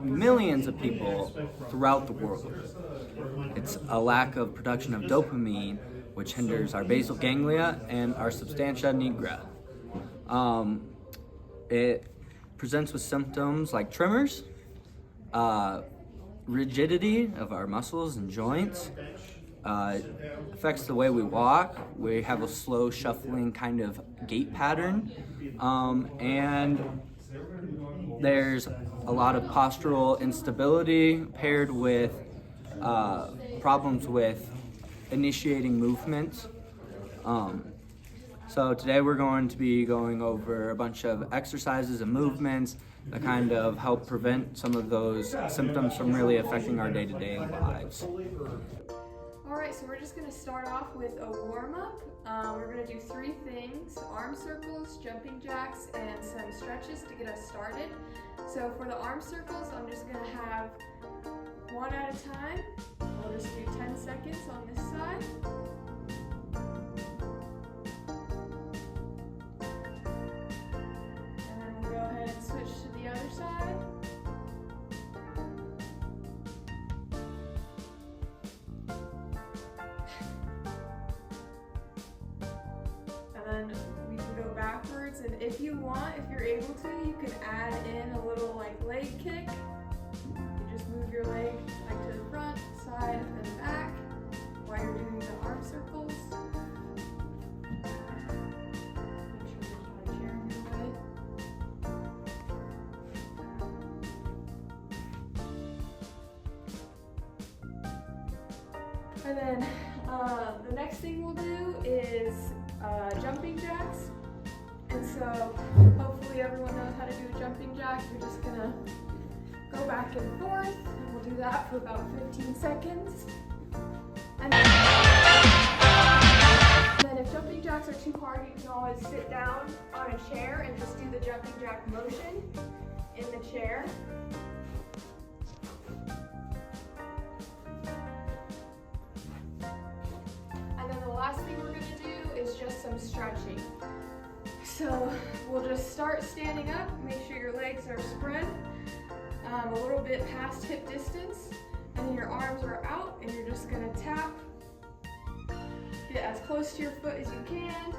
millions of people throughout the world. It's a lack of production of dopamine, which hinders our basal ganglia and our substantia nigra. It presents with symptoms like tremors, rigidity of our muscles and joints, affects the way we walk. We have a slow shuffling kind of gait pattern, and there's a lot of postural instability paired with problems with initiating movements. So today we're going to be going over a bunch of exercises and movements that kind of help prevent some of those symptoms from really affecting our day-to-day lives. Alright, so we're just going to start off with a warm-up. We're going to do 3 things: arm circles, jumping jacks, and some stretches to get us started. So for the arm circles, I'm just going to have one at a time. We'll just do 10 seconds on this side. And then we'll go ahead and switch to the other side. And then we can go backwards, and if you want, if you're able to, you can add in a little leg kick. You just move your leg to the front, side, and then back while you're doing the arm circles. Make sure there's not a chair in your way. And then the next thing we'll do is jumping jacks. And so hopefully everyone knows how to do a jumping jack. You're just gonna go back and forth, and we'll do that for about 15 seconds. And then if jumping jacks are too hard, you can always sit down on a chair and just do the jumping jack motion in the chair. And then the last thing we're gonna do is just some stretching. So we'll just start standing up, make sure your legs are spread a little bit past hip distance, and then your arms are out, and you're just gonna tap, get as close to your foot as you can.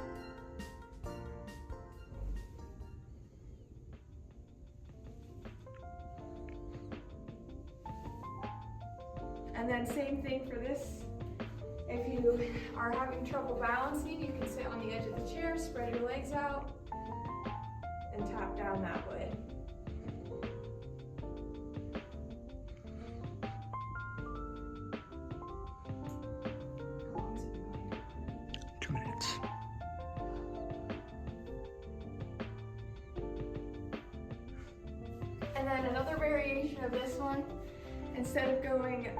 And then same thing for this. If you are having trouble balancing, you can sit on the edge of the chair, spread your legs out, and tap down that way. How long has it been going? 2 minutes. And then another variation of this one, instead of going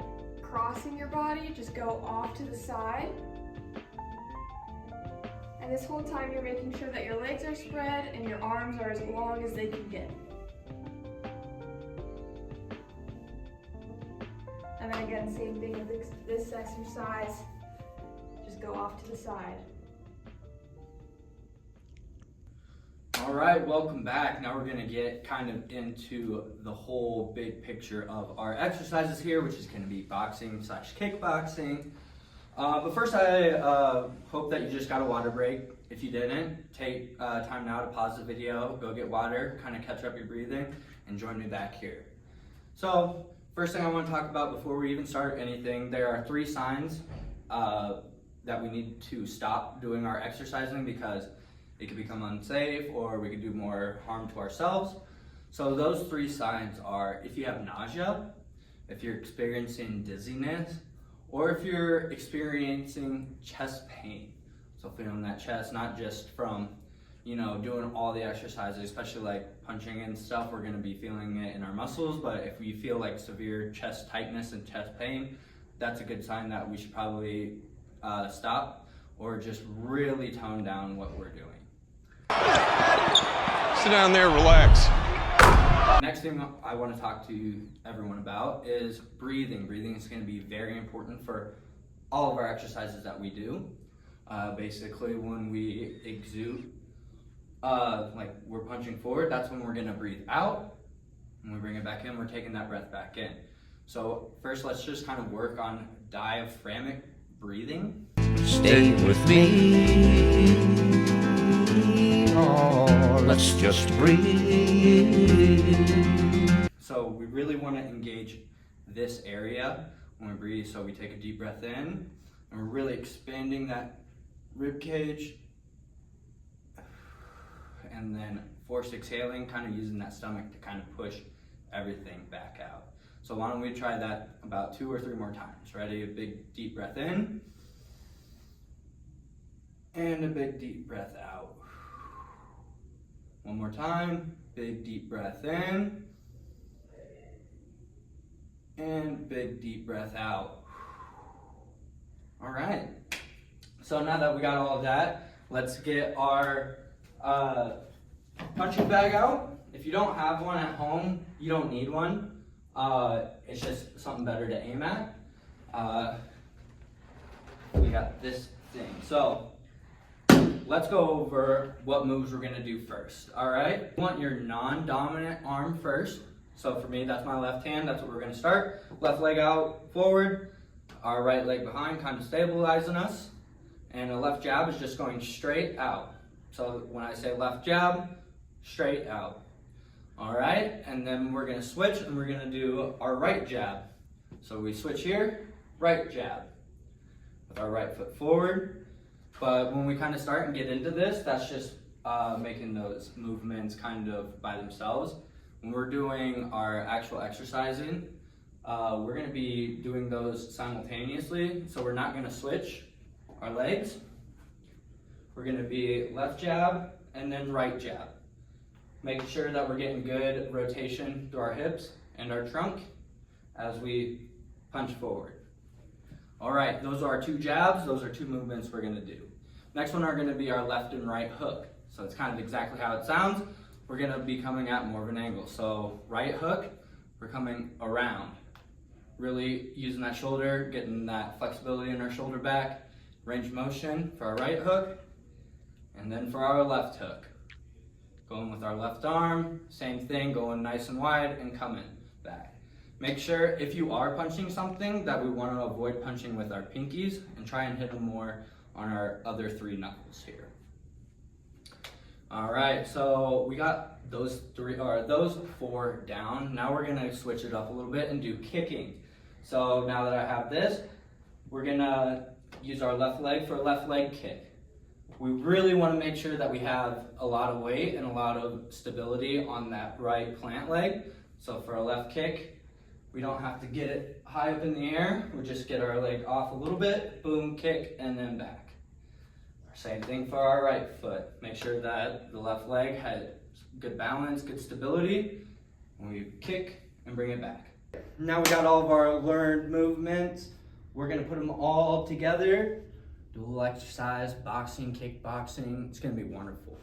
crossing your body, just go off to the side. And this whole time you're making sure that your legs are spread and your arms are as long as they can get. And then again, same thing with this exercise, just go off to the side. All right, welcome back. Now we're gonna get kind of into the whole big picture of our exercises here, which is gonna be boxing / kickboxing. But first, I hope that you just got a water break. If you didn't, take time now to pause the video, go get water, kind of catch up your breathing, and join me back here. So, first thing I want to talk about before we even start anything, there are 3 signs that we need to stop doing our exercising because it could become unsafe or we could do more harm to ourselves. So those 3 signs are if you have nausea, if you're experiencing dizziness, or if you're experiencing chest pain. So feeling that chest, not just from, doing all the exercises, especially like punching and stuff, we're gonna be feeling it in our muscles, but if we feel like severe chest tightness and chest pain, that's a good sign that we should probably stop or just really tone down what we're doing. Sit down there, relax. Next thing I want to talk to everyone about is breathing. Breathing is going to be very important for all of our exercises that we do. Basically, when we exude, like we're punching forward, that's when we're going to breathe out. When we bring it back in, we're taking that breath back in. So first, let's just kind of work on diaphragmatic breathing. Stay with me, oh, let's just breathe. So we really want to engage this area when we breathe. So we take a deep breath in, and we're really expanding that rib cage, and then forced exhaling, kind of using that stomach to kind of push everything back out. So why don't we try that about 2 or 3 more times. Ready? A big deep breath in, and a big deep breath out. One more time, big deep breath in, and big deep breath out. All right, so now that we got all of that, let's get our punching bag out. If you don't have one at home, you don't need one. It's just something better to aim at. We got this thing. So let's go over what moves we're gonna do first, all right? You want your non-dominant arm first. So for me, that's my left hand, that's what we're gonna start. Left leg out forward, our right leg behind, kind of stabilizing us. And a left jab is just going straight out. So when I say left jab, straight out. All right, and then we're gonna switch and we're gonna do our right jab. So we switch here, right jab, with our right foot forward. But when we kind of start and get into this, that's just making those movements kind of by themselves. When we're doing our actual exercising, we're gonna be doing those simultaneously. So we're not gonna switch our legs. We're gonna be left jab and then right jab. Making sure that we're getting good rotation through our hips and our trunk as we punch forward. All right, those are our 2 jabs. Those are 2 movements we're gonna do. Next one are gonna be our left and right hook. So it's kind of exactly how it sounds. We're gonna be coming at more of an angle. So right hook, we're coming around. Really using that shoulder, getting that flexibility in our shoulder back. Range of motion for our right hook. And then for our left hook. Going with our left arm, same thing, going nice and wide and coming back. Make sure if you are punching something that we want to avoid punching with our pinkies and try and hit them more on our other 3 knuckles here. All right, so we got those 4 down. Now we're gonna switch it up a little bit and do kicking. So now that I have this, we're gonna use our left leg for a left leg kick. We really want to make sure that we have a lot of weight and a lot of stability on that right plant leg. So for a left kick, we don't have to get it high up in the air. We just get our leg off a little bit, boom, kick, and then back. Same thing for our right foot. Make sure that the left leg has good balance, good stability. And we kick and bring it back. Now we got all of our learned movements. We're gonna put them all together. Dual exercise, boxing, kickboxing, it's gonna be wonderful.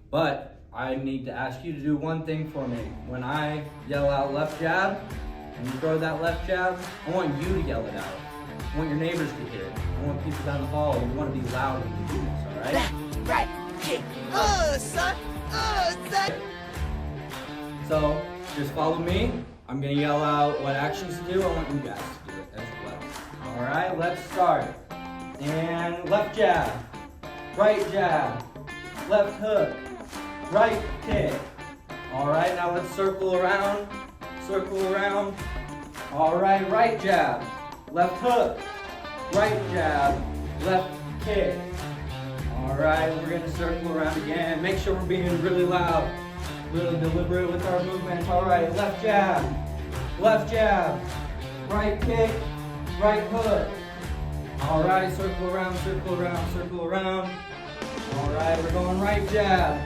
But I need to ask you to do one thing for me. When I yell out left jab, and you throw that left jab, I want you to yell it out. I want your neighbors to hear it. I want people down the hall, you wanna be loud when you do this, all right? Left, right, kick, son, son. So, just follow me. I'm gonna yell out what actions to do. I want you guys to do it as well. All right, let's start. And left jab, right jab, left hook, right kick. All right, now let's circle around. All right jab, left hook, right jab, left kick. All right, we're gonna circle around again. Make sure we're being really loud, really deliberate with our movements. All right, left jab, right kick, right hook. All right, circle around. All right, we're going right jab,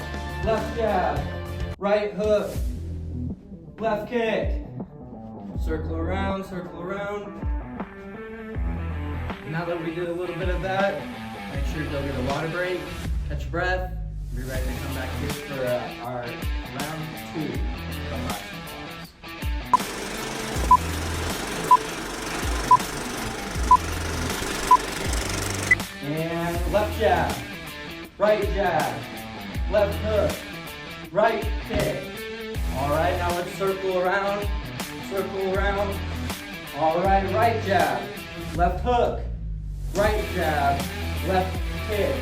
right hook, left kick. Circle around. Now that we did a little bit of that, make sure to go get a water break, catch a breath, be ready to come back here for our round 2 of boxing. And left jab, right jab, left hook, right kick. All right, now let's circle around, circle around. All right, right jab, left hook, right jab, left kick.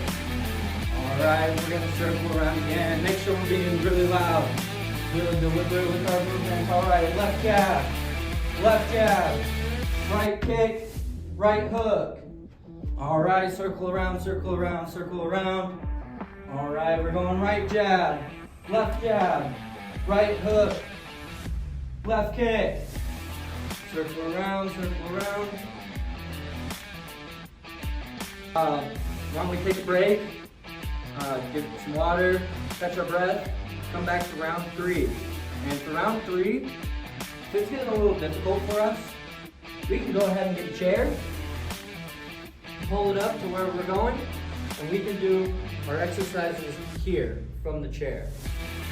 All right, we're gonna circle around again. Make sure we're being really loud, really deliberate with our movement. All right, left jab, right kick, right hook. All right, circle around, circle around, circle around. All right, we're going right jab, right hook, left kick. Circle around, circle around. Why don't we take a break, get some water, catch our breath, come back to round 3. And for round 3, if it's getting a little difficult for us, we can go ahead and get a chair, pull it up to where we're going, and we can do our exercises here from the chair.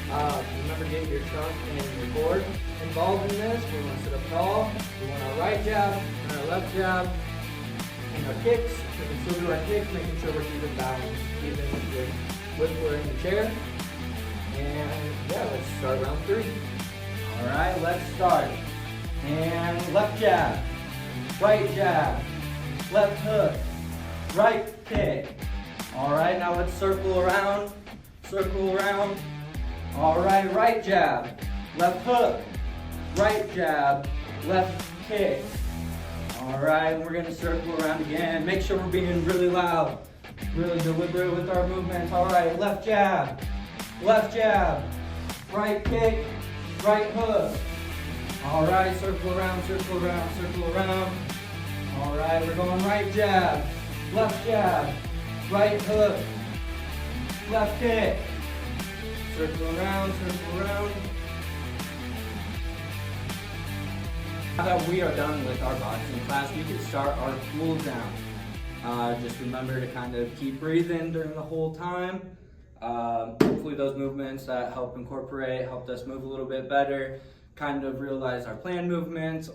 Remember, get your trunk and your cord involved in this. We want to sit up tall. We want our right jab and our left jab. And our kicks, we can still do our kicks, making sure we're keeping balance, even with we're in the chair. And yeah, let's start round 3. All right, let's start. And left jab, left hook, right kick. All right, now let's circle around, circle around. All right, right jab, left hook, right jab, left kick. All right, we're gonna circle around again. Make sure we're being really loud, really deliberate with our movements. All right, left jab, right kick, right hook. All right, circle around, circle around, circle around. All right, we're going right jab, right hook, left kick. Circle around, circle around. Now that we are done with our boxing class, we can start our cool down. Just remember to kind of keep breathing during the whole time. Hopefully those movements that helped us move a little bit better, kind of realize our planned movements,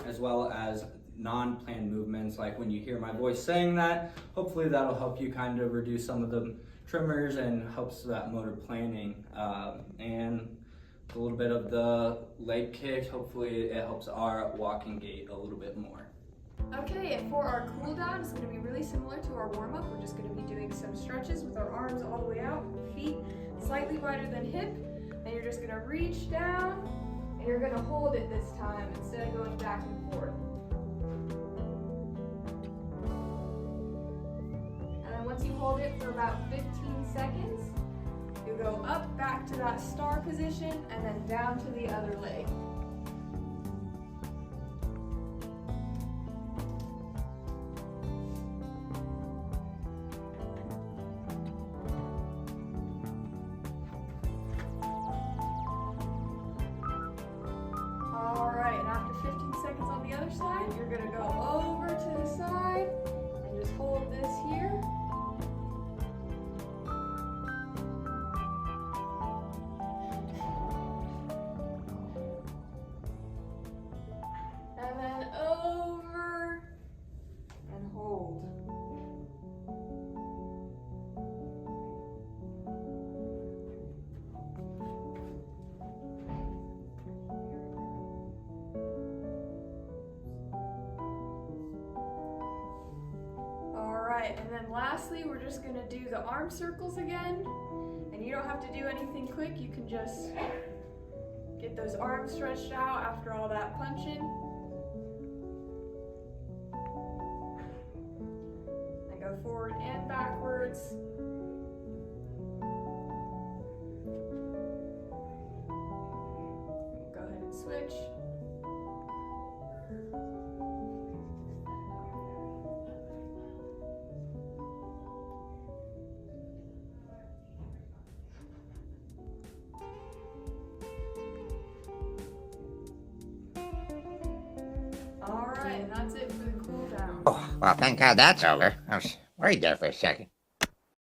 as well as non-planned movements, like when you hear my voice saying that. Hopefully that'll help you kind of reduce some of the tremors and helps that motor planning. And a little bit of the leg kicks, hopefully it helps our walking gait a little bit more. Okay, and for our cool down, it's going to be really similar to our warm up. We're just going to be doing some stretches with our arms all the way out, feet slightly wider than hip, and you're just going to reach down, and you're going to hold it this time instead of going back and forth. And then once you hold it for about 15 seconds, you go up back to that star position and then down to the other leg. Alright, and after 15 seconds on the other side, you're going to go over to the side and just hold this here. And then over and hold. Alright, and then lastly, we're just going to do the arm circles again. And you don't have to do anything quick, you can just get those arms stretched out after all that punching. And go forward and backwards. Go ahead and switch. Alright, and that's it for the cool down. Oh, well, thank God that's over. I was worried there for a second.